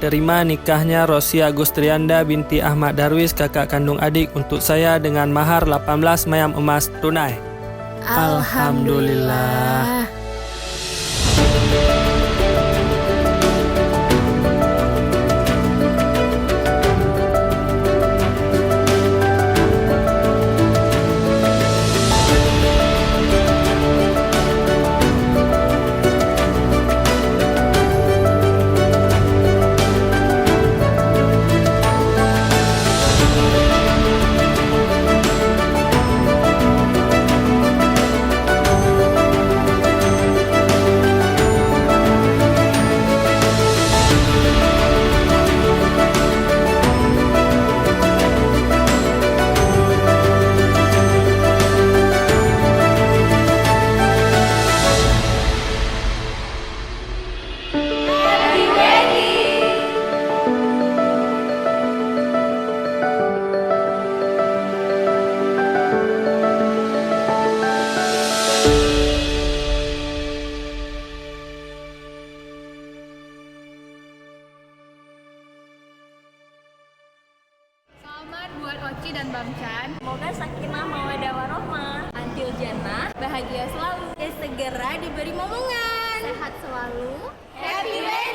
terima nikahnya Rosia Agustrianda binti Ahmad Darwis, kakak kandung adik, untuk saya dengan mahar 18 mayam emas tunai. Alhamdulillah. Selamat buat Oci dan Bamcan. Semoga sakinah mawaddah warohmah, antil jannah, bahagia selalu, dan segera diberi momongan. Sehat selalu. Happy wedding!